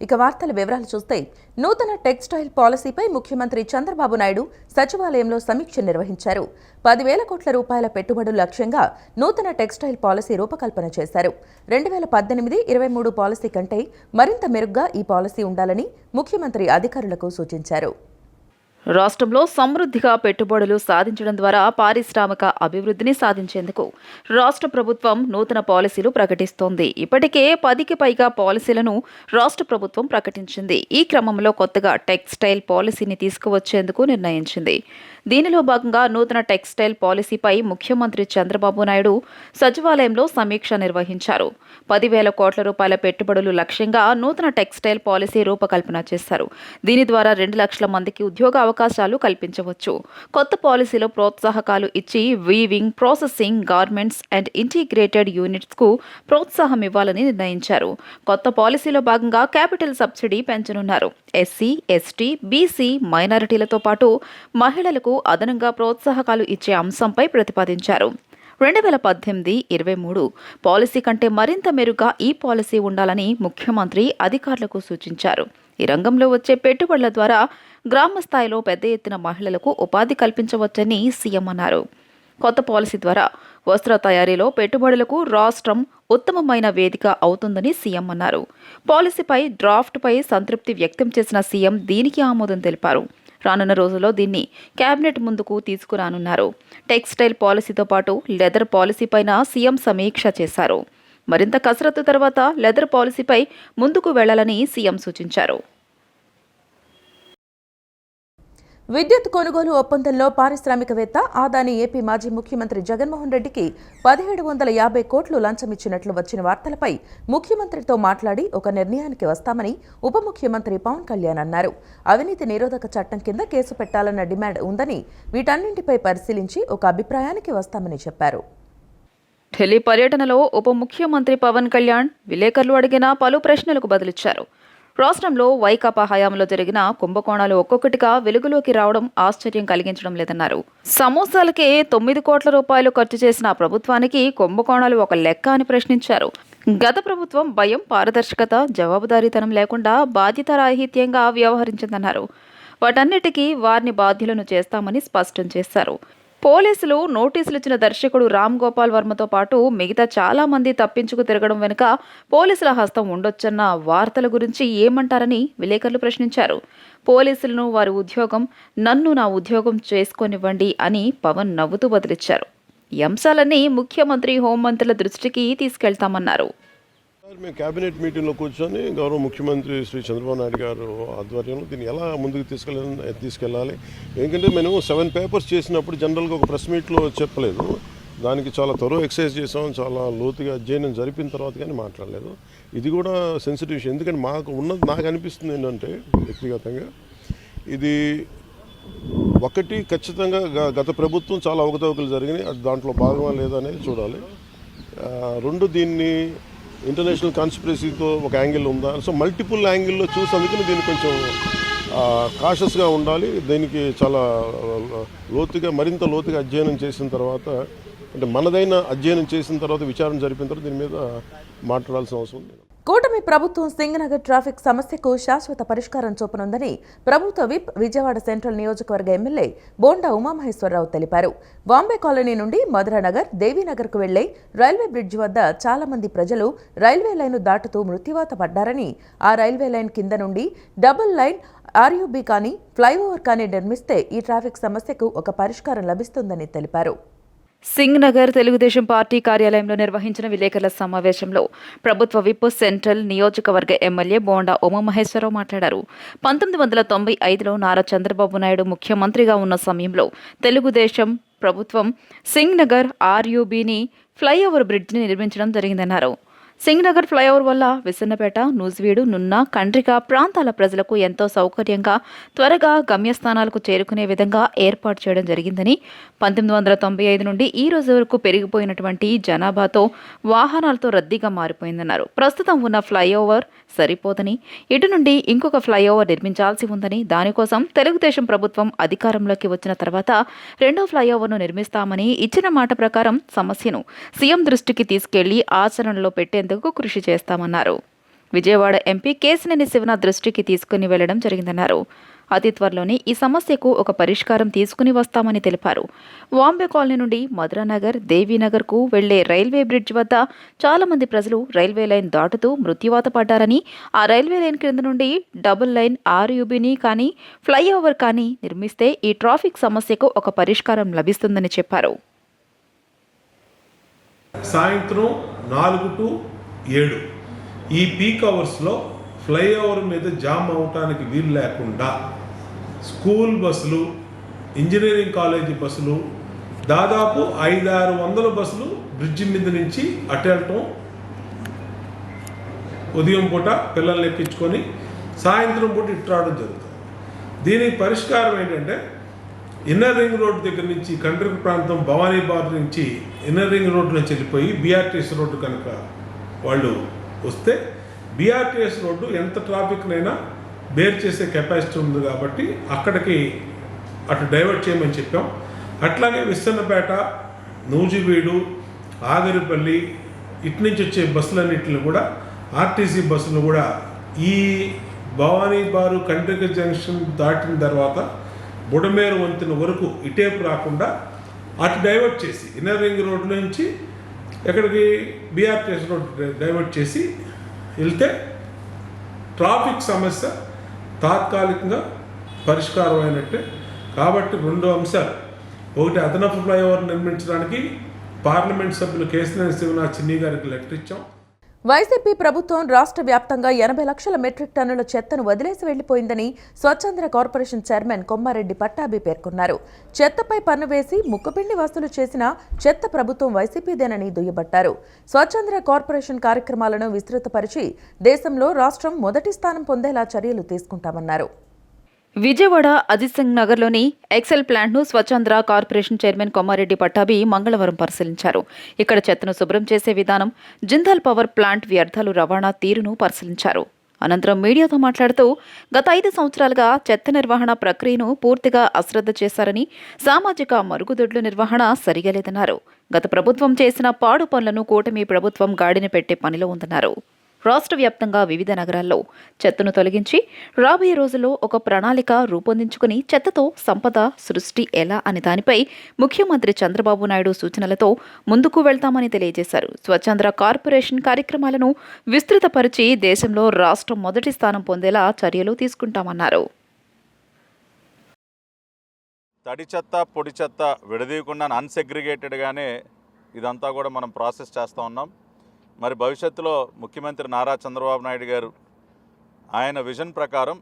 ఇక వార్తల వివరాలు చూస్తే నూతన టెక్స్టైల్ పాలసీపై ముఖ్యమంత్రి చంద్రబాబు నాయుడు సచివాలయంలో సమీక్ష నిర్వహించారు. 10,000 కోట్ల రూపాయల పెట్టుబడుల లక్ష్యంగా నూతన టెక్స్టైల్ పాలసీ రూపకల్పన చేశారు. 2018-23 పాలసీ కంటే మరింత మెరుగ్గా ఈ పాలసీ ఉండాలని ముఖ్యమంత్రి అధికారులకు సూచించారు. రాష్ట్రంలో సమృద్ధిగా పెట్టుబడులు సాధించడం ద్వారా పారిశ్రామిక అభివృద్ధిని సాధించేందుకు రాష్ట్ర ప్రభుత్వం నూతన పాలసీలు ప్రకటిస్తోంది. ఇప్పటికే 10కి పైగా పాలసీలను రాష్ట్ర ప్రభుత్వం ప్రకటించింది. ఈ క్రమంలో కొత్తగా టెక్స్టైల్ పాలసీని తీసుకువచ్చేందుకు నిర్ణయించింది. దీనిలో భాగంగా నూతన టెక్స్టైల్ పాలసీపై ముఖ్యమంత్రి చంద్రబాబు నాయుడు సచివాలయంలో సమీక్ష నిర్వహించారు. 10,000 కోట్ల రూపాయల పెట్టుబడులు లక్ష్యంగా నూతన టెక్స్టైల్ పాలసీ రూపకల్పన చేశారు. దీని ద్వారా 2 లక్షల మందికి ఉద్యోగ అవకాశాలు కల్పించవచ్చు. కొత్త పాలసీలో ప్రోత్సాహకాలు ఇచ్చి weaving, processing, garments and integrated units కు ప్రోత్సాహం ఇవ్వాలని నిర్ణయించారు. కొత్త పాలసీలో భాగంగా క్యాపిటల్ సబ్సిడీ పెంచనున్నారు. ఎస్సీ, ఎస్టీ, బీసీ, మైనారిటీలతో పాటు మహిళలకు అదనంగా ప్రోత్సాహకాలు ఇచ్చే అంశంపై ప్రతిపాదించారు. 2018-23 పాలసీ కంటే మరింత మెరుగ్గా ఈ పాలసీ ఉండాలని ముఖ్యమంత్రి అధికారులకు సూచించారు. ఈ రంగంలో వచ్చే పెట్టుబడుల ద్వారా గ్రామ స్థాయిలో పెద్ద ఎత్తున మహిళలకు ఉపాధి కల్పించవచ్చని సీఎం అన్నారు. కొత్త పాలసీ ద్వారా వస్త్ర తయారీలో పెట్టుబడులకు రాష్ట్రం ఉత్తమమైన వేదిక అవుతుందని సీఎం అన్నారు. పాలసీపై డ్రాఫ్ట్పై సంతృప్తి వ్యక్తం చేసిన సీఎం దీనికి ఆమోదం తెలిపారు. రానున్న రోజుల్లో దీన్ని కేబినెట్ ముందుకు తీసుకురానున్నారు. టెక్స్టైల్ పాలసీతో పాటు లెదర్ పాలసీపైన సీఎం సమీక్ష చేశారు. మరింత కసరత్తు తర్వాత లెదర్ పాలసీపై ముందుకు వెళ్లాలని సీఎం సూచించారు. విద్యుత్ కొనుగోలు ఒప్పందంలో పారిశ్రామికవేత్త ఆదాని ఏపీ మాజీ ముఖ్యమంత్రి జగన్మోహన్ రెడ్డికి 1,750 కోట్లు లంచమిచ్చినట్లు వచ్చిన వార్తలపై ముఖ్యమంత్రితో మాట్లాడి ఒక నిర్ణయానికి వస్తామని ఉప ముఖ్యమంత్రి పవన్ కళ్యాణ్ అన్నారు. అవినీతి నిరోధక చట్టం కింద కేసు పెట్టాలన్న డిమాండ్ ఉందని, వీటన్నింటిపై పరిశీలించి ఒక అభిప్రాయానికి వస్తామని చెప్పారు. ఢిల్లీ పర్యటనలో ఉప ముఖ్యమంత్రి పవన్ కళ్యాణ్ విలేకరులు అడిగిన పలు ప్రశ్నలకు బదులిచ్చారు. రాష్ట్రంలో వైకాపా హయాంలో జరిగిన కుంభకోణాలు ఒక్కొక్కటిగా వెలుగులోకి రావడం ఆశ్చర్యం కలిగించడం లేదన్నారు. సమోసాలకే 9 కోట్ల రూపాయలు ఖర్చు చేసిన ప్రభుత్వానికి కుంభకోణాలు ఒక లెక్క అని ప్రశ్నించారు. గత ప్రభుత్వం భయం, పారదర్శకత, జవాబుదారీతనం లేకుండా బాధ్యతారాహిత్యంగా వ్యవహరించిందన్నారు. వాటన్నిటికీ వారిని బాధ్యులను చేస్తామని స్పష్టం చేశారు. పోలీసులు నోటీసులు ఇచ్చిన దర్శకుడు రామ్ గోపాల్ వర్మతో పాటు మిగతా చాలా మంది తప్పించుకు తిరగడం వెనుక పోలీసుల హస్తం ఉండొచ్చన్న వార్తల గురించి ఏమంటారని విలేకరులు ప్రశ్నించారు. పోలీసులను వారి ఉద్యోగం, నన్ను నా ఉద్యోగం చేసుకోనివ్వండి అని పవన్ నవ్వుతూ బదిలిచ్చారు. ఈ అంశాలన్నీ ముఖ్యమంత్రి, హోంమంత్రుల దృష్టికి తీసుకెళ్తామన్నారు. మేము కేబినెట్ మీటింగ్లో కూర్చొని గౌరవ ముఖ్యమంత్రి శ్రీ చంద్రబాబు నాయుడు గారు ఆధ్వర్యంలో దీన్ని ఎలా ముందుకు తీసుకెళ్ళాలి. ఎందుకంటే మేము 7 పేపర్స్ చేసినప్పుడు జనరల్గా ఒక ప్రెస్ మీట్లో చెప్పలేదు. దానికి చాలా త్వరగా ఎక్సర్సైజ్ చేసాం, చాలా లోతుగా అధ్యయనం జరిపిన తర్వాత కానీ మాట్లాడలేదు. ఇది కూడా సెన్సిటివ్ విషయం. ఎందుకంటే నాకు అనిపిస్తుంది ఏంటంటే వ్యక్తిగతంగా ఇది ఒకటి ఖచ్చితంగా గత ప్రభుత్వం చాలా అవకతవకలు జరిగినాయి, అది దాంట్లో భాగమా లేదా అనేది చూడాలి. 2 దీన్ని ఇంటర్నేషనల్ కాన్స్పిరసీతో ఒక యాంగిల్ ఉందా, సో మల్టిపుల్ యాంగిల్లో చూసి అందుకని దీన్ని కొంచెం కాషస్గా ఉండాలి. దీనికి చాలా మరింత లోతుగా అధ్యయనం చేసిన తర్వాత, అంటే మనదైన అధ్యయనం చేసిన తర్వాత, విచారణ జరిపిన తర్వాత దీని మీద మాట్లాడాల్సిన అవసరం ఉంది. కూటమి ప్రభుత్వం సింగనగర్ ట్రాఫిక్ సమస్యకు శాశ్వత పరిష్కారం చూపనుందని ప్రభుత్వ విప్ విజయవాడ సెంట్రల్ నియోజకవర్గ ఎమ్మెల్యే బోండా ఉమామహేశ్వరరావు తెలిపారు. బాంబే కాలనీ నుండి మధురానగర్, దేవీనగర్కు వెళ్లే రైల్వే బ్రిడ్జ్ వద్ద చాలా మంది ప్రజలు రైల్వే లైన్ దాటుతూ మృత్యువాత పడ్డారని, ఆ రైల్వే లైన్ కింద నుండి డబుల్ లైన్ ఆర్యూబీ కానీ ఫ్లైఓవర్ కానీ నిర్మిస్తే ఈ ట్రాఫిక్ సమస్యకు ఒక పరిష్కారం లభిస్తుందని తెలిపారు. సింగనగర్ తెలుగుదేశం పార్టీ కార్యాలయంలో నిర్వహించిన విలేకరుల సమావేశంలో ప్రభుత్వ విప్ సెంట్రల్ నియోజకవర్గ ఎమ్మెల్యే బోండా ఉమామహేశ్వరరావు మాట్లాడారు. 1995లో నారా చంద్రబాబు నాయుడు ముఖ్యమంత్రిగా ఉన్న సమయంలో తెలుగుదేశం ప్రభుత్వం సింగనగర్ ఆర్యూబీని ఫ్లైఓవర్ బ్రిడ్జిని నిర్మించడం జరిగిందన్నారు. సింగనగర్ ఫ్లైఓవర్ వల్ల విసన్నపేట, నూజివీడు, నున్న, కండ్రిక ప్రాంతాల ప్రజలకు ఎంతో సౌకర్యంగా త్వరగా గమ్యస్థానాలకు చేరుకునే విధంగా ఏర్పాటు చేయడం జరిగిందని, 1995 నుండి ఈ రోజు వరకు పెరిగిపోయినటువంటి జనాభాతో వాహనాలతో రద్దీగా మారిపోయిందన్నారు. ప్రస్తుతం ఉన్న ఫ్లైఓవర్ సరిపోదని, ఇటు నుండి ఇంకొక ఫ్లైఓవర్ నిర్మించాల్సి ఉందని, దానికోసం తెలుగుదేశం ప్రభుత్వం అధికారంలోకి వచ్చిన తర్వాత 2వ ఫ్లైఓవర్ను నిర్మిస్తామని ఇచ్చిన మాట ప్రకారం సమస్యను సీఎం దృష్టికి తీసుకెళ్లి ఆచరణలో పెట్టేందుకు కృషి చేస్తామన్నారు. విజయవాడ ఎంపీ కేశినేని శివనాథ్ దృష్టికి తీసుకుని వెళ్లడం జరిగిందన్నారు. అతి త్వరలోనే ఈ సమస్యకు ఒక పరిష్కారం తీసుకుని వస్తామని తెలిపారు. వాంబే కాలనీ నుండి మధురానగర్, దేవీనగర్కు వెళ్లే రైల్వే బ్రిడ్జ్ వద్ద చాలా మంది ప్రజలు రైల్వే లైన్ దాటుతూ మృత్యువాత పడ్డారని, ఆ రైల్వే లైన్ క్రింద నుండి డబుల్ లైన్ RUBని కానీ ఫ్లైఓవర్ కానీ నిర్మిస్తే ఈ ట్రాఫిక్ సమస్యకు ఒక పరిష్కారం లభిస్తుందని చెప్పారు. సాయంత్రం 4 to 7 ఈ పీక్ అవర్స్లో ఫ్లైఓవర్ మీద జామ్ అవటానికి వీలు లేకుండా స్కూల్ బస్సులు, ఇంజనీరింగ్ కాలేజీ బస్సులు, దాదాపు 500-600 బస్సులు బ్రిడ్జి మీద నుంచి అటు వెళ్ళటం, ఉదయం పూట పిల్లల్ని ఎక్కించుకొని సాయంత్రం పూట ఇటు రావడం జరుగుతుంది. దీనికి పరిష్కారం ఏంటంటే ఇన్నర్ రింగ్ రోడ్ దగ్గర నుంచి కండ్రిక ప్రాంతం భవానీ బార్ నుంచి ఇన్నర్ రింగ్ రోడ్ నుంచి వెళ్ళిపోయి BRTS రోడ్డు కనుక వాళ్ళు వస్తే BRTS రోడ్డు ఎంత ట్రాఫిక్నైనా బేర్ చేసే కెపాసిటీ ఉంది కాబట్టి అక్కడికి అటు డైవర్ట్ చేయమని చెప్పాం. అట్లాగే విస్సన్నపేట, నూజివీడు, ఆగరిపల్లి ఇటు నుంచి వచ్చే బస్సులన్నింటిని కూడా RTC బస్సులు కూడా ఈ భవానీ బారు కండ్రిక జంక్షన్ దాటిన తర్వాత బుడమేరు వంతెన వరకు ఇటేపు రాకుండా అటు డైవర్ట్ చేసి ఇన్నర్ రింగ్ రోడ్ నుంచి ఎక్కడికి BRTS రోడ్ డైవర్ట్ చేసి వెళ్తే ట్రాఫిక్ సమస్య తాత్కాలికంగా పరిష్కారం అయినట్టే. కాబట్టి 2 అంశాలు, ఒకటి అదనపు ఫ్లైఓవర్ నిర్మించడానికి పార్లమెంట్ సభ్యులు కేశినేని శివనాథ్ చిన్ని గారికి లెటర్ ఇచ్చాం. వైసీపీ ప్రభుత్వం రాష్ట్ర వ్యాప్తంగా 80 లక్షల మెట్రిక్ టన్నుల చెత్తను వదిలేసి వెళ్లిపోయిందని స్వచ్ఛంద్ర కార్పొరేషన్ చైర్మన్ కొమ్మారెడ్డి పట్టాభి పేర్కొన్నారు. చెత్తపై పన్ను వేసి ముక్కుపిండి వసూలు చేసిన చెత్త ప్రభుత్వం వైసీపీదేనని దుయ్యబట్టారు. స్వచ్ఛంద్ర కార్పొరేషన్ కార్యక్రమాలను విస్తృతపరిచి దేశంలో రాష్ట్రం మొదటి స్థానం పొందేలా చర్యలు తీసుకుంటామన్నారు. విజయవాడ అజిత్ సింగ్ నగర్లోని ఎక్సెల్ ప్లాంట్ను స్వచ్ఛంద్ర కార్పొరేషన్ చైర్మన్ కొమ్మారెడ్డి పట్టాభి మంగళవారం పరిశీలించారు. ఇక్కడ చెత్తను శుభ్రం చేసే విధానం, జిందాల్ పవర్ ప్లాంట్ వ్యర్థాలు రవాణా తీరును పరిశీలించారు. అనంతరం మీడియాతో మాట్లాడుతూ గత 5 సంవత్సరాలుగా చెత్త నిర్వహణ ప్రక్రియను పూర్తిగా అశ్రద్ధ చేశారని, సామాజిక మరుగుదొడ్ల నిర్వహణ సరిగా లేదన్నారు. గత ప్రభుత్వం చేసిన పాడు పనులను కూటమి ప్రభుత్వం గాడిన పెట్టే పనిలో ఉందన్నారు. రాష్ట్ర వ్యాప్తంగా వివిధ నగరాల్లో చెత్తను తొలగించి రాబోయే రోజుల్లో ఒక ప్రణాళిక రూపొందించుకుని చెత్తతో సంపద సృష్టి ఎలా అనే దానిపై ముఖ్యమంత్రి చంద్రబాబు నాయుడు సూచనలతో ముందుకు వెళ్తామని తెలియజేశారు. స్వచ్ఛంద్ర కార్పొరేషన్ కార్యక్రమాలను విస్తృతపరిచి దేశంలో రాష్ట్రం మొదటి స్థానం పొందేలా చర్యలు తీసుకుంటామన్నారు. తడి చెత్త, పొడి చెత్త విడదీయకుండా అన్సెగ్రిగేటెడ్గానే ఇదంతా కూడా మనం ప్రాసెస్ చేస్తూ ఉన్నాం. మరి భవిష్యత్తులో ముఖ్యమంత్రి నారా చంద్రబాబు నాయుడు గారు ఆయన విజన్ ప్రకారం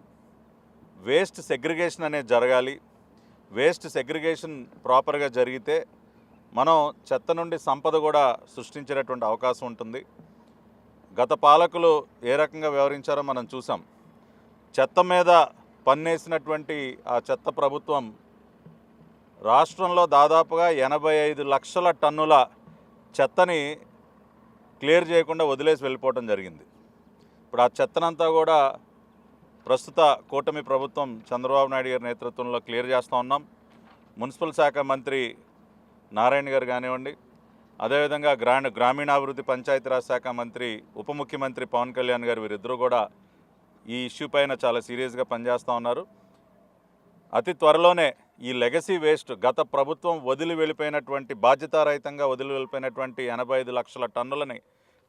వేస్ట్ సెగ్రిగేషన్ అనేది జరగాలి. వేస్ట్ సెగ్రిగేషన్ ప్రాపర్గా జరిగితే మనం చెత్త నుండి సంపద కూడా సృష్టించేటటువంటి అవకాశం ఉంటుంది. గత పాలకులు ఏ రకంగా వ్యవహరించారో మనం చూసాం. చెత్త మీద పన్నేసినటువంటి ఆ చెత్త ప్రభుత్వం రాష్ట్రంలో దాదాపుగా 85 లక్షల టన్నుల చెత్తని క్లియర్ చేయకుండా వదిలేసి వెళ్ళిపోవడం జరిగింది. ఇప్పుడు ఆ చెత్తనంతా కూడా ప్రస్తుత కూటమి ప్రభుత్వం చంద్రబాబు నాయుడు గారి నేతృత్వంలో క్లియర్ చేస్తూ ఉన్నాం. మున్సిపల్ శాఖ మంత్రి నారాయణ గారు కానివ్వండి, అదేవిధంగా గ్రామీణాభివృద్ధి పంచాయతీరాజ్ శాఖ మంత్రి ఉప ముఖ్యమంత్రి పవన్ కళ్యాణ్ గారు వీరిద్దరూ కూడా ఈ ఇష్యూ పైన చాలా సీరియస్గా పనిచేస్తూ ఉన్నారు. అతి త్వరలోనే ఈ లెగసీ వేస్ట్ గత ప్రభుత్వం వదిలి వెళ్ళిపోయినటువంటి బాధ్యతారహితంగా వదిలి వెళ్ళిపోయినటువంటి 85 లక్షల టన్నులని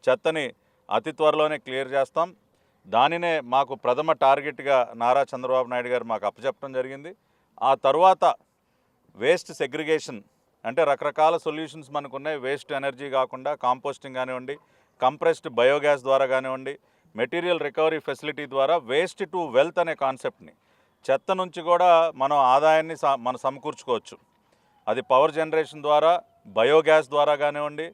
చెత్తని అతి త్వరలోనే క్లియర్ చేస్తాం. దానినే మాకు ప్రథమ టార్గెట్గా నారా చంద్రబాబు నాయుడు గారు మాకు అప్పచెప్పడం జరిగింది. ఆ తర్వాత వేస్ట్ సెగ్రిగేషన్ అంటే రకరకాల సొల్యూషన్స్ మనకున్నాయి. వేస్ట్ ఎనర్జీ కాకుండా కాంపోస్టింగ్ కానివ్వండి, కంప్రెస్డ్ బయోగ్యాస్ ద్వారా కానివ్వండి, మెటీరియల్ రికవరీ ఫెసిలిటీ ద్వారా వేస్ట్ టు వెల్త్ అనే కాన్సెప్ట్ని చెత్త నుంచి కూడా మనం ఆదాయాన్ని మనం సమకూర్చుకోవచ్చు. అది పవర్ జనరేషన్ ద్వారా, బయోగ్యాస్ ద్వారా కానివ్వండి,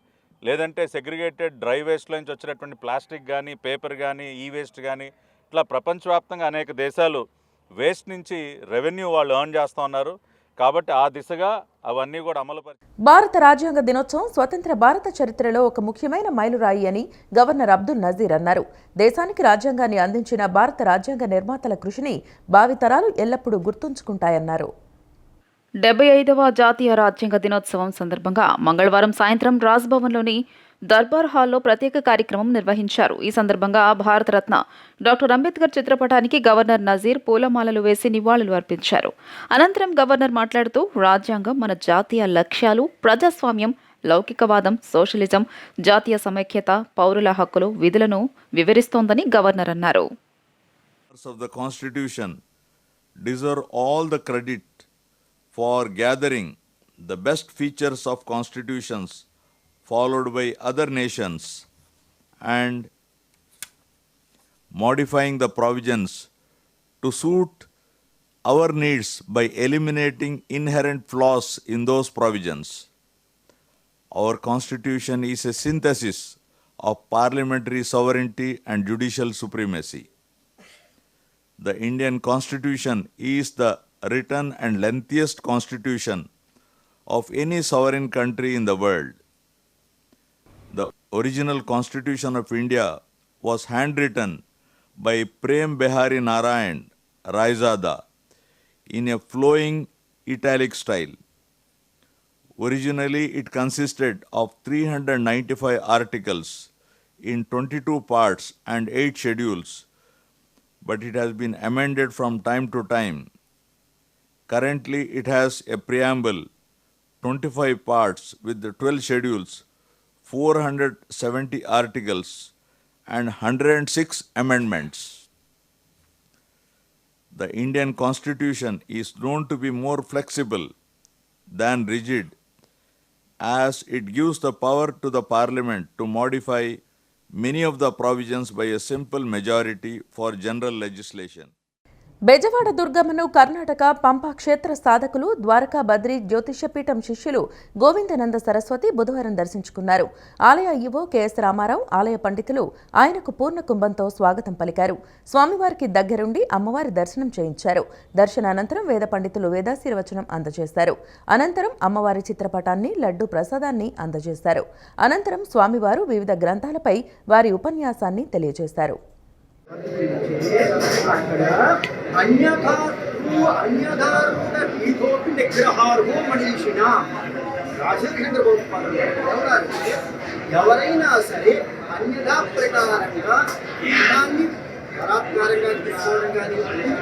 లేదంటే సెగ్రిగేటెడ్ డ్రై వేస్ట్లో నుంచి వచ్చేటటువంటి ప్లాస్టిక్ కానీ, పేపర్ కానీ, ఈ వేస్ట్ కానీ, ఇట్లా ప్రపంచవ్యాప్తంగా అనేక దేశాలు వేస్ట్ నుంచి రెవెన్యూ వాళ్ళు ఎర్న్ చేస్తూ ఉన్నారు. కాబట్టి ఆ దిశగా అవన్నీ కూడా అమలుపరిచి భారత రాజ్యాంగ దినోత్సవం స్వతంత్ర భారత చరిత్రలో ఒక ముఖ్యమైన మైలురాయి అని గవర్నర్ అబ్దుల్ నజీర్ అన్నారు. దేశానికి రాజ్యాంగాన్ని అందించిన భారత రాజ్యాంగ నిర్మాతల కృషిని భావితరాలు ఎల్లప్పుడూ గుర్తుంచుకుంటాయన్నారు. 75వ జాతీయ రాజ్యాంగ దినోత్సవం సందర్భంగా మంగళవారం సాయంత్రం రాజ్భవన్లోని దర్బార్ హాల్లో ప్రత్యేక కార్యక్రమం నిర్వహించారు. ఈ సందర్భంగా భారతరత్న డాక్టర్ అంబేద్కర్ చిత్రపటానికి గవర్నర్ నజీర్ పూలమాలలు వేసి నివాళులు అర్పించారు. అనంతరం గవర్నర్ మాట్లాడుతూ రాజ్యాంగం మన జాతీయ లక్ష్యాలు, ప్రజాస్వామ్యం, లౌకికవాదం, సోషలిజం, జాతీయ సమైక్యత, పౌరుల హక్కులు, విధులను వివరిస్తోందని గవర్నర్ అన్నారు. of the Constitution deserve all the credit for gathering the best features of constitutions followed by other nations and modifying the provisions to suit our needs by eliminating inherent flaws in those provisions. Our Constitution is a synthesis of parliamentary sovereignty and judicial supremacy. The Indian Constitution is the written and lengthiest constitution of any sovereign country in the world. The original Constitution of India was handwritten by Prem Behari Narayan Raizada in a flowing italic style. Originally, it consisted of 395 articles in 22 parts and 8 schedules, but it has been amended from time to time. Currently, it has a preamble, 25 parts with the 12 schedules, 470 articles, and 106 amendments. The Indian Constitution is known to be more flexible than rigid, as it gives the power to the Parliament to modify many of the provisions by a simple majority for general legislation. Bezawada దుర్గమ్మను కర్ణాటక పంపా క్షేత్ర సాధకులు ద్వారకా బద్రి జ్యోతిష్యపీఠం శిష్యులు గోవిందనంద సరస్వతి బుధవారం దర్శించుకున్నారు. ఆలయ EO K S Ramarao, ఆలయ పండితులు ఆయనకు పూర్ణ కుంభంతో స్వాగతం పలికారు. స్వామివారికి దగ్గరుండి అమ్మవారి దర్శనం చేయించారు. దర్శనానంతరం వేద పండితులు వేదాశీర్వచనం అందజేశారు. అనంతరం అమ్మవారి చిత్రపటాన్ని, లడ్డు ప్రసాదాన్ని అందజేశారు. అనంతరం స్వామివారు వివిధ గ్రంథాలపై వారి ఉపన్యాసాన్ని తెలియజేశారు. అక్కడ అన్యధారూఢ పీఠోపి నిగ్రహార్హో మనీషిణ రాజేంద్ర ఎవరైనా సరే అన్యథా ప్రకారంగా పీఠాన్ని బలాత్కారంగా తీసుకోవడం కానీ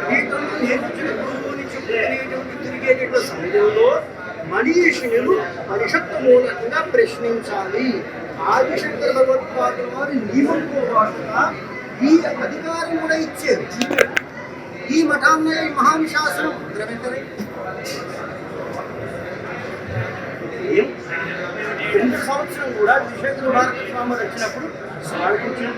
పీఠంలో నేర్పించిన గురువుని చెప్పుకునేటువంటి తిరిగేటువంటి సమయంలో మనీషిణులు పరిషత్తు మూలంగా ప్రశ్నించాలి. ఆదిశంకర భగవత్పాదుల వారి నియమంతో పాటుగా ఈ అధికారం కూడా ఇచ్చేది. ఈ మఠాన్ని మహాని శాసనం సంవత్సరం కూడా విశ్వేశ్వర భారత స్వామి వచ్చినప్పుడు స్వాగతించారు.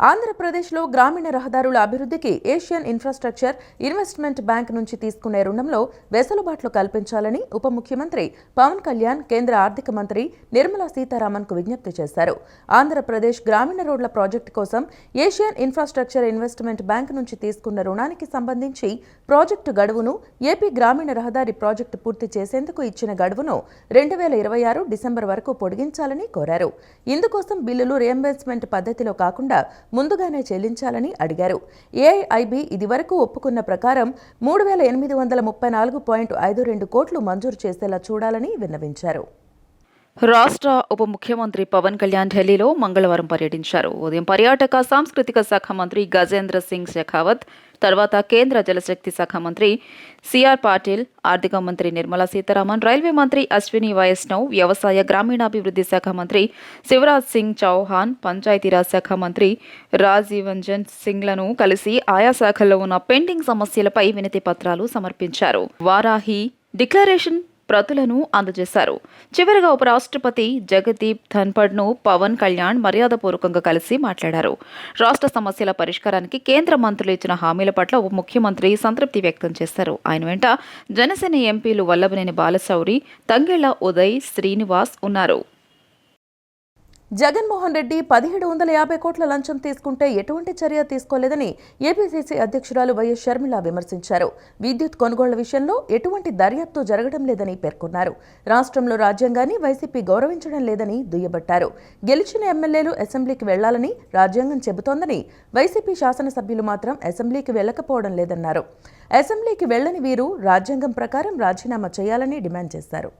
ఆంధ్రప్రదేశ్లో గ్రామీణ రహదారుల అభివృద్ధికి ఏషియన్ ఇన్ఫ్రాస్ట్రక్చర్ ఇన్వెస్ట్మెంట్ బ్యాంక్ నుంచి తీసుకునే రుణంలో వెసులుబాట్లు కల్పించాలని ఉప ముఖ్యమంత్రి పవన్ కళ్యాణ్ కేంద్ర ఆర్థిక మంత్రి నిర్మలా సీతారామన్కు విజ్ఞప్తి చేశారు. ఆంధ్రప్రదేశ్ గ్రామీణ రోడ్ల ప్రాజెక్టు కోసం ఏషియన్ ఇన్ఫ్రాస్ట్రక్చర్ ఇన్వెస్ట్మెంట్ బ్యాంక్ నుంచి తీసుకున్న రుణానికి సంబంధించి ప్రాజెక్టు గడువును ఏపీ గ్రామీణ రహదారి ప్రాజెక్టు పూర్తి చేసేందుకు ఇచ్చిన గడువును 2026 డిసెంబర్ వరకు పొడిగించాలని కోరారు. ఇందుకోసం బిల్లులు రియంబర్స్మెంట్ పద్ధతిలో కాకుండా ముందుగానే చెల్లించాలని అడిగారు. ఏఐఐబి ఇదివరకు ఒప్పుకున్న ప్రకారం 3,834.52 కోట్లు మంజూరు చేసేలా చూడాలని విన్నవించారు. రాష్ట్ర ఉప ముఖ్యమంత్రి పవన్ కళ్యాణ్ ఢిల్లీలో మంగళవారం పర్యటించారు. ఉదయం పర్యాటక సాంస్కృతిక శాఖ మంత్రి గజేంద్ర సింగ్ షెకావత్, తర్వాత కేంద్ర జలశక్తి శాఖ మంత్రి సిఆర్ పాటిల్, ఆర్థిక మంత్రి నిర్మలా సీతారామన్, రైల్వే మంత్రి అశ్విని వైష్ణవ్, వ్యవసాయ గ్రామీణాభివృద్ధి శాఖ మంత్రి శివరాజ్ సింగ్ చౌహాన్, పంచాయతీరాజ్ శాఖ మంత్రి రాజీవంజన్ సింగ్లను కలిసి ఆయా శాఖల్లో ఉన్న పెండింగ్ సమస్యలపై వినతి పత్రాలు సమర్పించారు. వారాహి డిక్లరేషన్ ప్రతులను అందజేశారు. చివరిగా ఉపరాష్ట్రపతి జగదీప్ ధన్పడ్ను పవన్ కళ్యాణ్ మర్యాదపూర్వకంగా కలిసి మాట్లాడారు. రాష్ట్ర సమస్యల పరిష్కారానికి కేంద్ర మంత్రులు ఇచ్చిన హామీల పట్ల ఉప ముఖ్యమంత్రి సంతృప్తి వ్యక్తం చేశారు. ఆయన వెంట జనసేన ఎంపీలు వల్లభనేని బాలశౌరి, తంగెళ్ల ఉదయ్, శ్రీనివాస్ ఉన్నారు. జగన్మోహన్ రెడ్డి 1750 కోట్ల లంచం తీసుకుంటే ఎటువంటి చర్య తీసుకోలేదని ఏపీసీసీ అధ్యక్షురాలు వైఎస్ షర్మిల విమర్శించారు. విద్యుత్ కొనుగోళ్ల విషయంలో ఎటువంటి దర్యాప్తు జరగడం లేదని పేర్కొన్నారు. రాష్ట్రంలో రాజ్యాంగాన్ని వైసీపీ గౌరవించడం లేదని దుయ్యబట్టారు. గెలిచిన ఎమ్మెల్యేలు అసెంబ్లీకి వెళ్లాలని రాజ్యాంగం చెబుతోందని, వైసీపీ శాసనసభ్యులు మాత్రం అసెంబ్లీకి వెళ్లకపోవడం లేదన్నారు. అసెంబ్లీకి వెళ్లని వీరు రాజ్యాంగం ప్రకారం రాజీనామా చేయాలని డిమాండ్ చేశారు.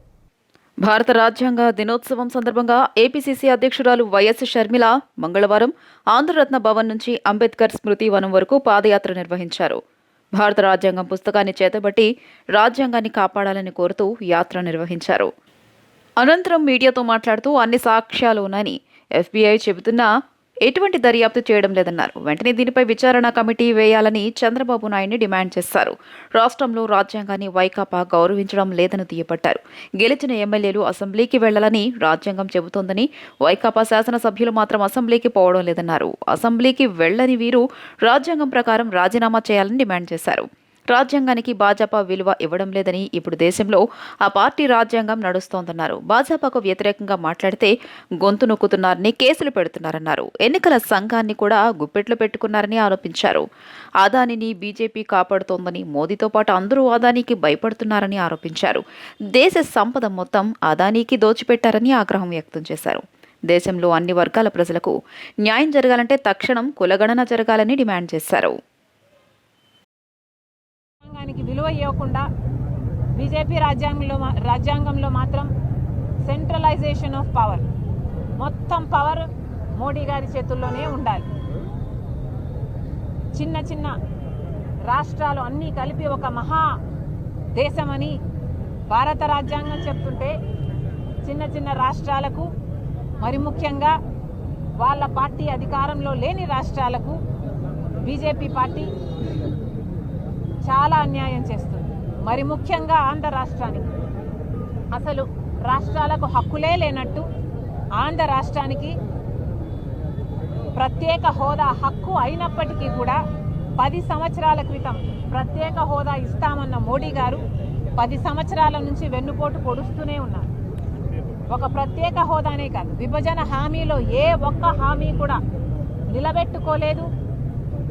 భారత రాజ్యాంగ దినోత్సవం సందర్భంగా ఏపీసీసీ అధ్యక్షురాలు వైఎస్ షర్మిల మంగళవారం ఆంధ్రరత్న భవన్ నుంచి అంబేద్కర్ స్మృతి వనం వరకు పాదయాత్ర నిర్వహించారు. భారత రాజ్యాంగం పుస్తకాన్ని చేతబట్టి రాజ్యాంగాన్ని కాపాడాలని కోరుతూ యాత్ర నిర్వహించారు. అనంతరం మీడియాతో మాట్లాడుతూ అన్ని సాక్ష్యాలు ఉన్నాయని ఎఫ్బీఐ చెబుతున్నా ఎటువంటి దర్యాప్తు చేయడం లేదన్నారు. వెంటనే దీనిపై విచారణ కమిటీ వేయాలని చంద్రబాబు నాయుడిని డిమాండ్ చేశారు. రాష్ట్రంలో రాజ్యాంగాన్ని వైకాపా గౌరవించడం లేదని దుయ్యబట్టారు. గెలిచిన ఎమ్మెల్యేలు అసెంబ్లీకి వెళ్లాలని రాజ్యాంగం చెబుతోందని, వైకాపా శాసనసభ్యులు మాత్రం అసెంబ్లీకి పోవడం లేదన్నారు. అసెంబ్లీకి వెళ్లని వీరు రాజ్యాంగం ప్రకారం రాజీనామా చేయాలని డిమాండ్ చేశారు. రాజ్యాంగానికి భాజపా విలువ ఇవ్వడం లేదని, ఇప్పుడు దేశంలో ఆ పార్టీ రాజ్యాంగం నడుస్తోందన్నారు. భాజపాకు వ్యతిరేకంగా మాట్లాడితే గొంతు నొక్కుతున్నారని, కేసులు పెడుతున్నారన్నారు. ఎన్నికల సంఘాన్ని కూడా గుప్పెట్లో పెట్టుకున్నారని ఆరోపించారు. అదానిని బీజేపీ కాపాడుతోందని, మోదీతో పాటు అందరూ అదానికి భయపడుతున్నారని ఆరోపించారు. దేశ సంపద మొత్తం అదానికి దోచిపెట్టారని ఆగ్రహం వ్యక్తం చేశారు. దేశంలో అన్ని వర్గాల ప్రజలకు న్యాయం జరగాలంటే తక్షణం కులగణన జరగాలని డిమాండ్ చేశారు. రాజ్యాంగానికి విలువ ఇవ్వకుండా బీజేపీ రాజ్యాంగంలో మాత్రం సెంట్రలైజేషన్ ఆఫ్ పవర్, మొత్తం పవర్ మోడీ గారి చేతుల్లోనే ఉండాలి. చిన్న చిన్న రాష్ట్రాలు అన్నీ కలిపి ఒక మహా దేశమని భారత రాజ్యాంగం చెప్తుంటే, చిన్న చిన్న రాష్ట్రాలకు, మరి ముఖ్యంగా వాళ్ళ పార్టీ అధికారంలో లేని రాష్ట్రాలకు బీజేపీ పార్టీ చాలా అన్యాయం చేస్తుంది. మరి ముఖ్యంగా ఆంధ్ర రాష్ట్రానికి అసలు రాష్ట్రాలకు హక్కులే లేనట్టు, ఆంధ్ర రాష్ట్రానికి ప్రత్యేక హోదా హక్కు అయినప్పటికీ కూడా 10 సంవత్సరాల క్రితం ప్రత్యేక హోదా ఇస్తామన్న మోడీ గారు 10 సంవత్సరాల నుంచి వెన్నుపోటు పొడుస్తూనే ఉన్నారు. ఒక ప్రత్యేక హోదానే కాదు, విభజన హామీలో ఏ ఒక్క హామీ కూడా నిలబెట్టుకోలేదు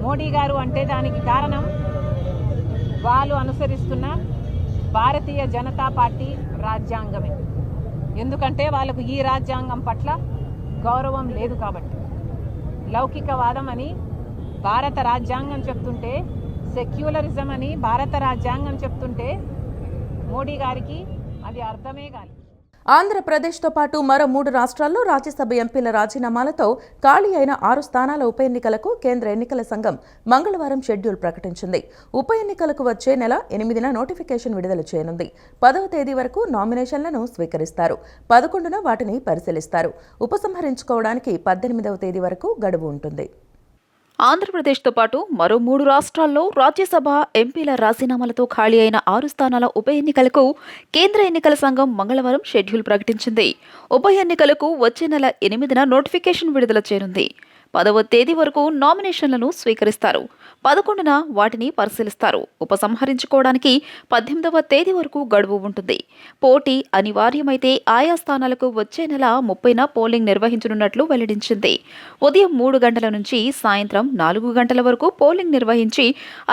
మోడీ గారు. అంటే దానికి కారణం వాళ్ళు అనుసరిస్తున్న భారతీయ జనతా పార్టీ రాజ్యాంగమే. ఎందుకంటే వాళ్ళకు ఈ రాజ్యాంగం పట్ల గౌరవం లేదు కాబట్టి. లౌకికవాదం అని భారత రాజ్యాంగం చెప్తుంటే, సెక్యులరిజం అని భారత రాజ్యాంగం చెప్తుంటే మోడీ గారికి అది అర్థమే కాదు. ఆంధ్రప్రదేశ్తో పాటు మరో 3 రాష్ట్రాల్లో రాజ్యసభ ఎంపీల రాజీనామాలతో ఖాళీ అయిన 6 స్థానాల ఉప ఎన్నికలకు కేంద్ర ఎన్నికల సంఘం మంగళవారం షెడ్యూల్ ప్రకటించింది. ఉప ఎన్నికలకు వచ్చే నెల 8న నోటిఫికేషన్ విడుదల చేయనుంది. 10వ తేదీ వరకు నామినేషన్లను స్వీకరిస్తారు. 11న వాటిని పరిశీలిస్తారు. ఉపసంహరించుకోవడానికి 18వ తేదీ వరకు గడువు ఉంటుంది. ఆంధ్రప్రదేశ్తో పాటు మరో 3 రాష్ట్రాల్లో రాజ్యసభ ఎంపీల రాజీనామాలతో ఖాళీ అయిన 6 స్థానాల ఉప ఎన్నికలకు కేంద్ర ఎన్నికల సంఘం మంగళవారం షెడ్యూల్ ప్రకటించింది. ఉప ఎన్నికలకు వచ్చే నెల 8న నోటిఫికేషన్ విడుదల చేయనుంది. 10వ తేదీ వరకు నామినేషన్లను స్వీకరిస్తారు. 11న వాటిని పరిశీలిస్తారు. ఉపసంహరించుకోవడానికి 18వ తేదీ వరకు గడువు ఉంటుంది. పోటీ అనివార్యమైతే ఆయా స్థానాలకు వచ్చే నెల 30న పోలింగ్ నిర్వహించనున్నట్లు వెల్లడించింది. ఉదయం 3 గంటల నుంచి సాయంత్రం 4 గంటల వరకు పోలింగ్ నిర్వహించి,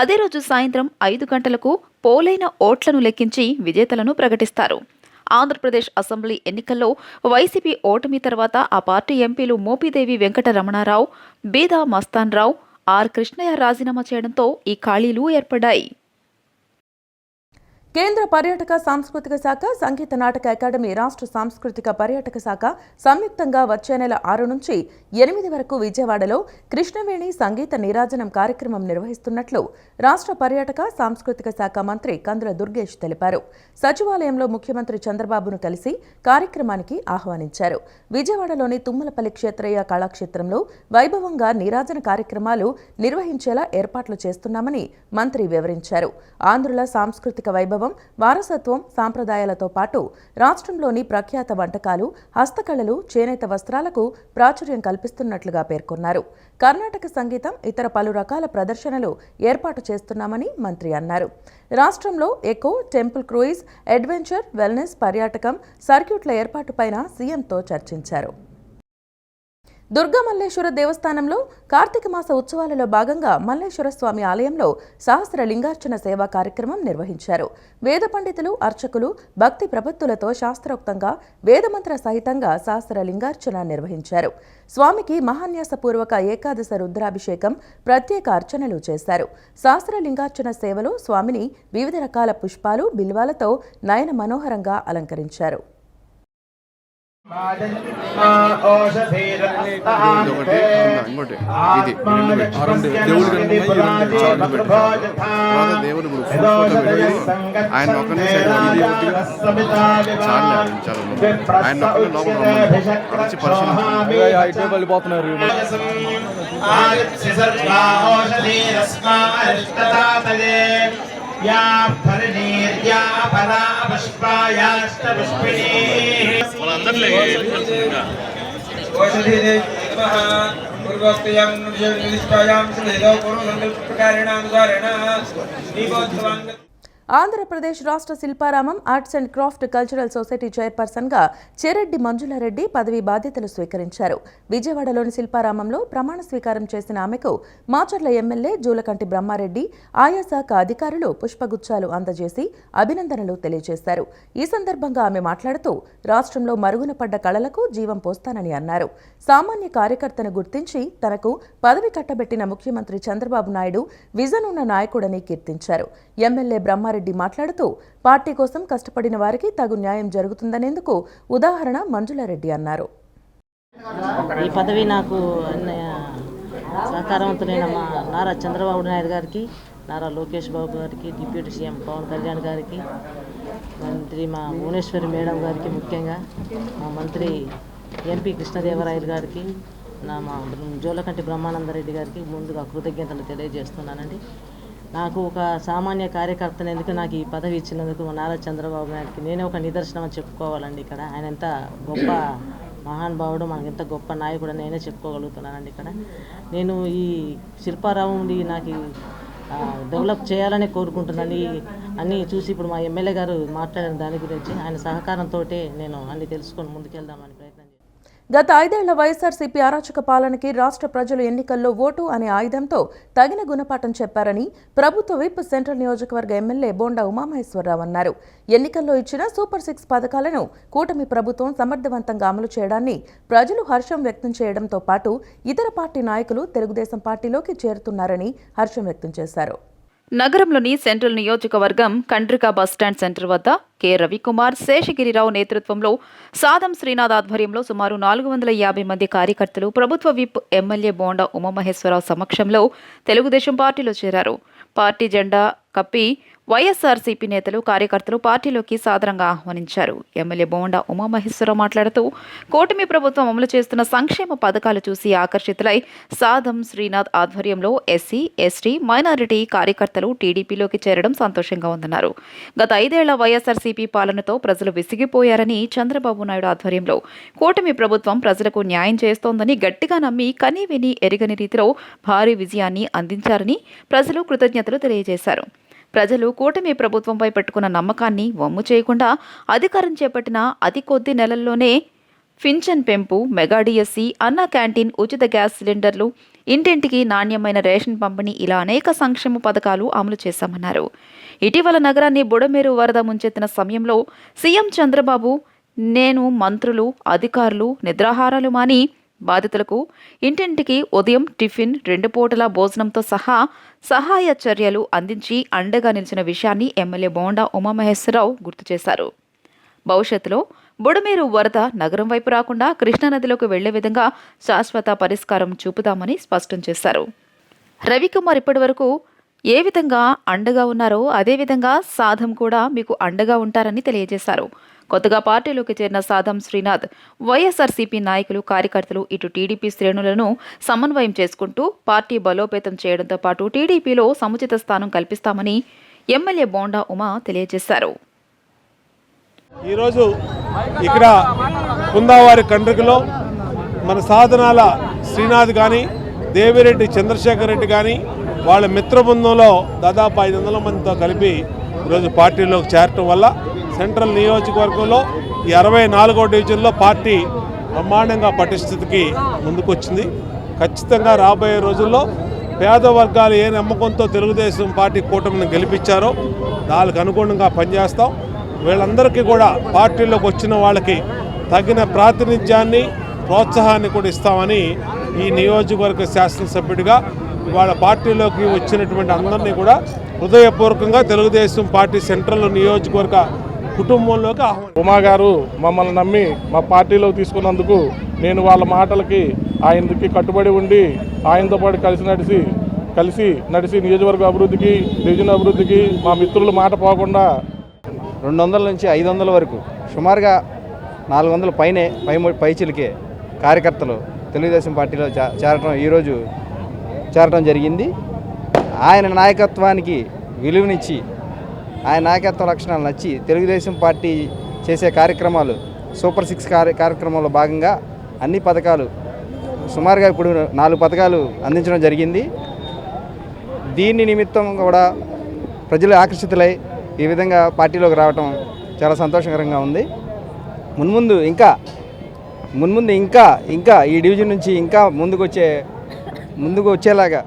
అదే రోజు సాయంత్రం 5 గంటలకు పోలైన ఓట్లను లెక్కించి విజేతలను ప్రకటిస్తారు. ఆంధ్రప్రదేశ్ అసెంబ్లీ ఎన్నికల్లో వైసీపీ ఓటమి తర్వాత ఆ పార్టీ ఎంపీలు మోపిదేవి వెంకట రమణారావు, బీదా మస్తాన్ రావు, ఆర్ కృష్ణయ్య రాజీనామా చేయడంతో ఈ ఖాళీలు ఏర్పడ్డాయి. కేంద్ర పర్యాటక సాంస్కృతిక శాఖ, సంగీత నాటక అకాడమీ, రాష్ట్ర సాంస్కృతిక పర్యాటక శాఖ సంయుక్తంగా వచ్చే నెల 6 నుంచి 8 వరకు విజయవాడలో కృష్ణవేణి సంగీత నీరాజనం కార్యక్రమం నిర్వహిస్తున్నట్లు రాష్ట్ర పర్యాటక సాంస్కృతిక శాఖ మంత్రి కందుల దుర్గేష్ తెలిపారు. సచివాలయంలో ముఖ్యమంత్రి చంద్రబాబును కలిసి కార్యక్రమానికి ఆహ్వానించారు. విజయవాడలోని తుమ్మలపల్లి క్షేత్రయ్య కళాక్షేత్రంలో వైభవంగా నీరాజన కార్యక్రమాలు నిర్వహించేలా ఏర్పాట్లు చేస్తున్నామని మంత్రి వివరించారు. ఆంధ్రుల సాంస్కృతిక వైభవం, వారసత్వం, సాంప్రదాయాలతో పాటు రాష్ట్రంలోని ప్రఖ్యాత వంటకాలు, హస్తకళలు, చేనేత వస్త్రాలకు ప్రాచుర్యం కల్పిస్తున్నట్లుగా పేర్కొన్నారు. కర్ణాటక సంగీతం, ఇతర పలు రకాల ప్రదర్శనలు ఏర్పాటు చేస్తున్నామని మంత్రి అన్నారు. రాష్ట్రంలో eco, temple cruise, adventure, wellness, పర్యాటకం సర్క్యూట్ల ఏర్పాటుపైన సీఎంతో చర్చించారు. దుర్గా మల్లేశ్వర దేవస్థానంలో కార్తీక మాస ఉత్సవాలలో భాగంగా మల్లేశ్వర స్వామి ఆలయంలో సహస్ర లింగార్చన సేవా కార్యక్రమం నిర్వహించారు. వేద పండితులు, అర్చకులు భక్తి ప్రపత్తులతో శాస్త్రోక్తంగా వేదమంత్ర సహితంగా సహస్ర లింగార్చన నిర్వహించారు. స్వామికి మహాన్యాసపూర్వక ఏకాదశ రుద్రాభిషేకం, ప్రత్యేక అర్చనలు చేశారు. సహస్ర లింగార్చన సేవలో స్వామిని వివిధ రకాల పుష్పాలు, బిల్వాలతో నయన మనోహరంగా అలంకరించారు. ఒకటి ఇంకోటి ఇది రెండు దేవుడు తర్వాత దేవుడు ఇప్పుడు ఫోటో పెట్టి ఆయన ఒక్కనే ఇది చాలా ఆయన ఒక్కనే లోపల వచ్చి పరిశీలించి వెళ్ళిపోతున్నారు. ఆంధ్రప్రదేశ్ రాష్ట్ర Shilparamam arts and craft cultural society చైర్పర్సన్గా చెరెడ్డి మంజులారెడ్డి పదవి బాధ్యతలు స్వీకరించారు. విజయవాడలోని శిల్పారామంలో ప్రమాణ స్వీకారం చేసిన ఆమెకు మాచర్ల ఎమ్మెల్యే జూలకంటి బ్రహ్మారెడ్డి, ఆయా శాఖ అధికారులు పుష్పగుచ్చాలు అందజేసి అభినందనలు తెలియజేశారు. ఈ సందర్భంగా ఆమె మాట్లాడుతూ రాష్ట్రంలో మరుగున పడ్డ కళలకు జీవం పోస్తానని అన్నారు. సామాన్య కార్యకర్తను గుర్తించి తనకు పదవి కట్టబెట్టిన ముఖ్యమంత్రి చంద్రబాబు నాయుడు విజన్ ఉన్న నాయకుడని కీర్తించారు. ఎమ్మెల్యే బ్రహ్మారెడ్డి మాట్లాడుతూ పార్టీ కోసం కష్టపడిన వారికి తగు న్యాయం జరుగుతుందనేందుకు ఉదాహరణ మంజులారెడ్డి అన్నారు. ఈ పదవి నాకు సహకారవంతులైన మా నారా చంద్రబాబు నాయుడు గారికి, నారా లోకేష్ బాబు గారికి, డిప్యూటీ సీఎం పవన్ కళ్యాణ్ గారికి, మంత్రి మా భువనేశ్వరి మేడం గారికి, ముఖ్యంగా మా మంత్రి ఎంపీ కృష్ణదేవరాయలు గారికి, మా జోలకంటి బ్రహ్మానందరెడ్డి గారికి ముందుగా కృతజ్ఞతలు తెలియజేస్తున్నానండి. నాకు ఒక సామాన్య కార్యకర్తను ఎందుకు నాకు ఈ పదవి ఇచ్చినందుకు మా నారా చంద్రబాబు నాయుడుకి నేనే ఒక నిదర్శనం అని చెప్పుకోవాలండి. ఇక్కడ ఆయన ఎంత గొప్ప మహానుభావుడు, మనకి ఎంత గొప్ప నాయకుడు నేనే చెప్పుకోగలుగుతున్నానండి. ఇక్కడ నేను ఈ శిల్పారామం నాకు డెవలప్ చేయాలని కోరుకుంటున్నాను. అన్నీ చూసి ఇప్పుడు మా ఎమ్మెల్యే గారు మాట్లాడిన దాని గురించి ఆయన సహకారంతో నేను అన్ని తెలుసుకొని ముందుకెళ్దామని ప్రయత్నం చేస్తాను. గత 5 ఏళ్ల వైఎస్ఆర్సీపీ అరాచక పాలనకి రాష్ట్ర ప్రజలు ఎన్నికల్లో ఓటు అనే ఆయుధంతో తగిన గుణపాఠం చెప్పారని ప్రభుత్వ విప్ సెంట్రల్ నియోజకవర్గ ఎమ్మెల్యే బోండా ఉమామహేశ్వరరావు అన్నారు. ఎన్నికల్లో ఇచ్చిన సూపర్ 6 పథకాలను కూటమి ప్రభుత్వం సమర్థవంతంగా అమలు చేయడాన్ని ప్రజలు హర్షం వ్యక్తం చేయడంతో పాటు ఇతర పార్టీ నాయకులు తెలుగుదేశం పార్టీలోకి చేరుతున్నారని హర్షం వ్యక్తం చేశారు. నగరంలోని సెంట్రల్ నియోజకవర్గం కండ్రిక బస్టాండ్ సెంటర్ వద్ద కె రవికుమార్, శేషగిరిరావు నేతృత్వంలో సాదం శ్రీనాథ్ ఆధ్వర్యంలో సుమారు 450 మంది కార్యకర్తలు ప్రభుత్వ విప్ ఎమ్మెల్యే బోండా ఉమామహేశ్వరరావు సమక్షంలో తెలుగుదేశం పార్టీలో చేరారు. పార్టీ జెండా కప్పి వైఎస్ఆర్సీపీ నేతలు, కార్యకర్తలు పార్టీలోకి సాదరంగా ఆహ్వానించారు. ఎమ్మెల్యే బోండా ఉమామహేశ్వరరావు మాట్లాడుతూ కూటమి ప్రభుత్వం అమలు చేస్తున్న సంక్షేమ పథకాలు చూసి ఆకర్షితులై సాదం శ్రీనాథ్ ఆధ్వర్యంలో ఎస్సీ, ఎస్టీ, మైనారిటీ కార్యకర్తలు టీడీపీలోకి చేరడం సంతోషంగా ఉందన్నారు. గత 5 ఏళ్ల వైఎస్ఆర్సీపీ పాలనతో ప్రజలు విసిగిపోయారని, చంద్రబాబు నాయుడు ఆధ్వర్యంలో కూటమి ప్రభుత్వం ప్రజలకు న్యాయం చేస్తోందని గట్టిగా నమ్మి కనీ విని ఎరగని రీతిలో భారీ విజయాన్ని అందించారని ప్రజలు కృతజ్ఞతలు తెలియజేశారు. ప్రజలు కూటమి ప్రభుత్వంపై పెట్టుకున్న నమ్మకాన్ని వమ్ము చేయకుండా అధికారం చేపట్టిన అతి కొద్ది నెలల్లోనే పింఛన్ పెంపు, మెగా డిఎస్సి, అన్నా క్యాంటీన్, ఉచిత గ్యాస్ సిలిండర్లు, ఇంటింటికి నాణ్యమైన రేషన్ పంపిణీ ఇలా అనేక సంక్షేమ పథకాలు అమలు చేశామన్నారు. ఇటీవల నగరాన్ని బుడమేరు వరద ముంచెత్తిన సమయంలో సీఎం చంద్రబాబు, నేను మంత్రులు, అధికారులు నిద్రాహారాలు మాని బాధితులకు ఇంటింటికి ఉదయం టిఫిన్, 2 పూటల భోజనంతో సహా సహాయ చర్యలు అందించి అండగా నిలిచిన విషయాన్ని ఎమ్మెల్యే బోండా ఉమామహేశ్వరరావు గుర్తు చేశారు. భవిష్యత్తులో బుడమేరు వరద నగరం వైపు రాకుండా కృష్ణానదిలోకి వెళ్లే విధంగా శాశ్వత పరిష్కారం చూపుతామని స్పష్టం చేశారు. రవికుమార్ ఇప్పటివరకు ఏ విధంగా అండగా ఉన్నారో అదేవిధంగా సాధం కూడా మీకు అండగా ఉంటారని తెలియజేశారు. కొత్తగా పార్టీలోకి చేరిన సాదం శ్రీనాథ్, వైఎస్ఆర్సీపీ నాయకులు, కార్యకర్తలు ఇటు టీడీపీ శ్రేణులను సమన్వయం చేసుకుంటూ పార్టీ బలోపేతం చేయడంతో పాటు టీడీపీలో సముచిత స్థానం కల్పిస్తామని ఎమ్మెల్యే బోండా ఉమా తెలియజేశారు. ఈరోజు ఇక్కడ కుందావారి కండ్రికలో మన సాధనాల శ్రీనాథ్ కానీ, దేవిరెడ్డి చంద్రశేఖర్ రెడ్డి కానీ వాళ్ళ మిత్ర బృందంలో దాదాపు 500 మందితో కలిపి ఈరోజు పార్టీలోకి చేరటం వల్ల సెంట్రల్ నియోజకవర్గంలో ఈ 64వ డివిజన్లో పార్టీ బ్రహ్మాండంగా పటిష్టతకి ముందుకొచ్చింది. ఖచ్చితంగా రాబోయే రోజుల్లో పేద వర్గాలు ఏ నమ్మకంతో తెలుగుదేశం పార్టీ కూటమిని గెలిపించారో దానికి అనుగుణంగా పనిచేస్తాం. వీళ్ళందరికీ కూడా పార్టీలోకి వచ్చిన వాళ్ళకి తగిన ప్రాతినిధ్యాన్ని, ప్రోత్సాహాన్ని కూడా ఇస్తామని ఈ నియోజకవర్గ శాసనసభ్యుడిగా ఇవాళ పార్టీలోకి వచ్చినటువంటి అందరినీ కూడా హృదయపూర్వకంగా తెలుగుదేశం పార్టీ సెంట్రల్ నియోజకవర్గ కుటుంబంలోకి ఉమా గారు మమ్మల్ని నమ్మి మా పార్టీలోకి తీసుకున్నందుకు నేను వాళ్ళ మాటలకి ఆయనకి కట్టుబడి ఉండి ఆయనతో పాటు కలిసి నడిచి నియోజకవర్గ అభివృద్ధికి డివిజన్ అభివృద్ధికి మా మిత్రుల మాట పోకుండా 200 నుంచి 500 వరకు సుమారుగా 400 పైచిలకే కార్యకర్తలు తెలుగుదేశం పార్టీలో ఈరోజు చేరటం జరిగింది. ఆయన నాయకత్వానికి విలువనిచ్చి ఆయన నాయకత్వ లక్షణాలు నచ్చి తెలుగుదేశం పార్టీ చేసే కార్యక్రమాలు సూపర్ 6 కార్యక్రమంలో భాగంగా అన్ని పథకాలు సుమారుగా ఇప్పుడు 4 పథకాలు అందించడం జరిగింది. దీని నిమిత్తం కూడా ప్రజలు ఆకర్షితులై ఈ విధంగా పార్టీలోకి రావటం చాలా సంతోషకరంగా ఉంది. మున్ముందు ఇంకా ఈ డివిజన్ నుంచి ఇంకా ముందుకు వచ్చేలాగా.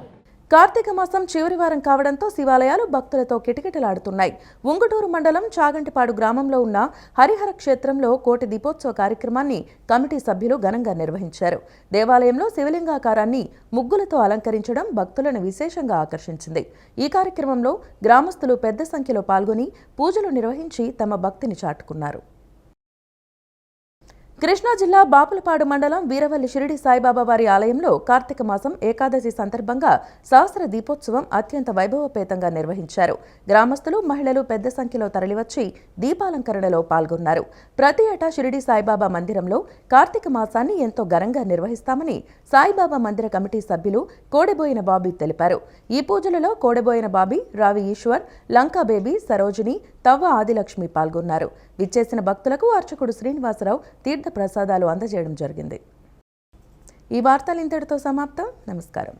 కార్తీక మాసం చివరి వారం కావడంతో శివాలయాలు భక్తులతో కిటకిటలాడుతున్నాయి. ఉంగుటూరు మండలం చాగంటిపాడు గ్రామంలో ఉన్న హరిహర క్షేత్రంలో కోటి దీపోత్సవ కార్యక్రమాన్ని కమిటీ సభ్యులు ఘనంగా నిర్వహించారు. దేవాలయంలో శివలింగాకారాన్ని ముగ్గులతో అలంకరించడం భక్తులను విశేషంగా ఆకర్షించింది. ఈ కార్యక్రమంలో గ్రామస్తులు పెద్ద సంఖ్యలో పాల్గొని పూజలు నిర్వహించి తమ భక్తిని చాటుకున్నారు. కృష్ణా జిల్లా బాపులపాడు మండలం వీరవల్లి షిరిడి సాయిబాబా వారి ఆలయంలో కార్తీక మాసం ఏకాదశి సందర్భంగా సహస్ర దీపోత్సవం అత్యంత వైభవపేతంగా నిర్వహించారు. గ్రామస్తులు మహిళలు పెద్ద సంఖ్యలో తరలివచ్చి దీపాలంకరణలో పాల్గొన్నారు. ప్రతి ఏటా షిరిడి సాయిబాబా మందిరంలో కార్తీక మాసాన్ని ఎంతో ఘనంగా నిర్వహిస్తామని సాయిబాబా మందిర కమిటీ సభ్యులు కోడెబోయిన బాబీ తెలిపారు. ఈ పూజలలో కోడెబోయిన బాబీ, రావి ఈశ్వర్, లంకా బేబీ, సరోజిని, తవ్వ ఆదిలక్ష్మి పాల్గొన్నారు. విచ్చేసిన భక్తులకు అర్చకుడు శ్రీనివాసరావు తీర్థ ప్రసాదాలు అందజేయడం జరిగింది. ఈ వార్తలు ఇంతటితో సమాప్తం. నమస్కారం.